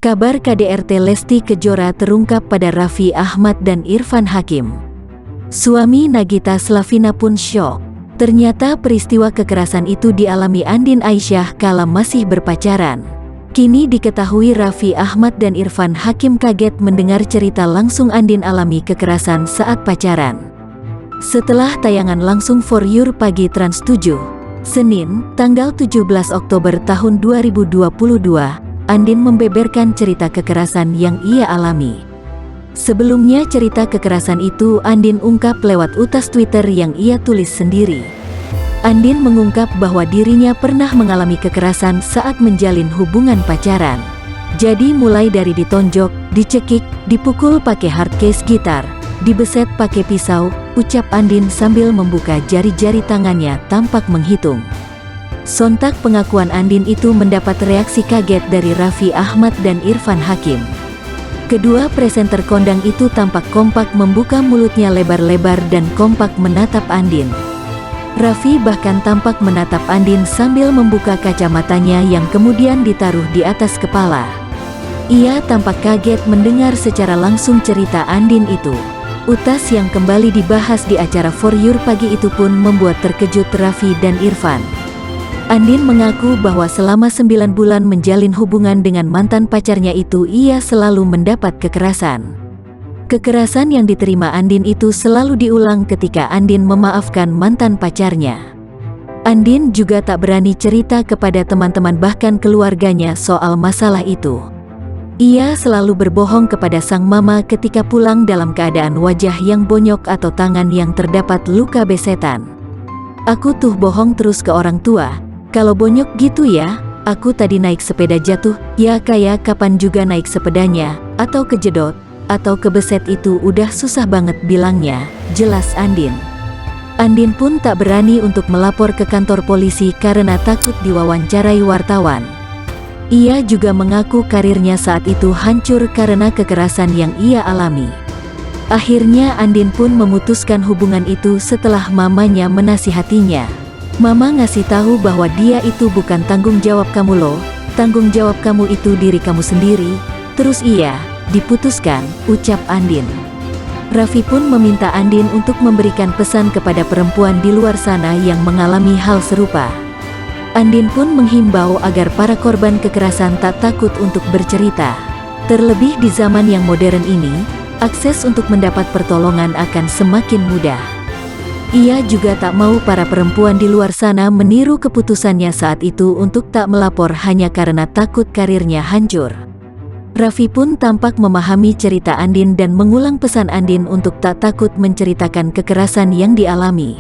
Kabar KDRT Lesti Kejora terungkap pada Raffi Ahmad dan Irfan Hakim. Suami Nagita Slavina pun syok. Ternyata peristiwa kekerasan itu dialami Andin Aisyah kala masih berpacaran. Kini diketahui Raffi Ahmad dan Irfan Hakim kaget mendengar cerita langsung Andin alami kekerasan saat pacaran. Setelah tayangan langsung For Your pagi Trans 7, Senin, tanggal 17 Oktober tahun 2022, Andin membeberkan cerita kekerasan yang ia alami. Sebelumnya cerita kekerasan itu Andin ungkap lewat utas Twitter yang ia tulis sendiri. Andin mengungkap bahwa dirinya pernah mengalami kekerasan saat menjalin hubungan pacaran. Jadi mulai dari ditonjok, dicekik, dipukul pakai hardcase gitar, dibeset pakai pisau, ucap Andin sambil membuka jari-jari tangannya tampak menghitung. Sontak pengakuan Andin itu mendapat reaksi kaget dari Raffi Ahmad dan Irfan Hakim. Kedua presenter kondang itu tampak kompak membuka mulutnya lebar-lebar dan kompak menatap Andin. Raffi bahkan tampak menatap Andin sambil membuka kacamatanya yang kemudian ditaruh di atas kepala. Ia tampak kaget mendengar secara langsung cerita Andin itu. Utas yang kembali dibahas di acara For Your pagi itu pun membuat terkejut Raffi dan Irfan. Andin mengaku bahwa selama 9 bulan menjalin hubungan dengan mantan pacarnya itu ia selalu mendapat kekerasan. Kekerasan yang diterima Andin itu selalu diulang ketika Andin memaafkan mantan pacarnya. Andin juga tak berani cerita kepada teman-teman bahkan keluarganya soal masalah itu. Ia selalu berbohong kepada sang mama ketika pulang dalam keadaan wajah yang bonyok atau tangan yang terdapat luka besetan. "Aku tuh bohong terus ke orang tua. Kalau bonyok gitu ya, aku tadi naik sepeda jatuh, ya kayak kapan juga naik sepedanya, atau kejedot, atau kebeset itu udah susah banget bilangnya," jelas Andin. Andin pun tak berani untuk melapor ke kantor polisi karena takut diwawancarai wartawan. Ia juga mengaku karirnya saat itu hancur karena kekerasan yang ia alami. Akhirnya Andin pun memutuskan hubungan itu setelah mamanya menasihatinya. "Mama ngasih tahu bahwa dia itu bukan tanggung jawab kamu loh, tanggung jawab kamu itu diri kamu sendiri." Terus iya, diputuskan, ucap Andin. Raffi pun meminta Andin untuk memberikan pesan kepada perempuan di luar sana yang mengalami hal serupa. Andin pun menghimbau agar para korban kekerasan tak takut untuk bercerita. Terlebih di zaman yang modern ini, akses untuk mendapat pertolongan akan semakin mudah. Ia juga tak mau para perempuan di luar sana meniru keputusannya saat itu untuk tak melapor hanya karena takut karirnya hancur. Raffi pun tampak memahami cerita Andin dan mengulang pesan Andin untuk tak takut menceritakan kekerasan yang dialami.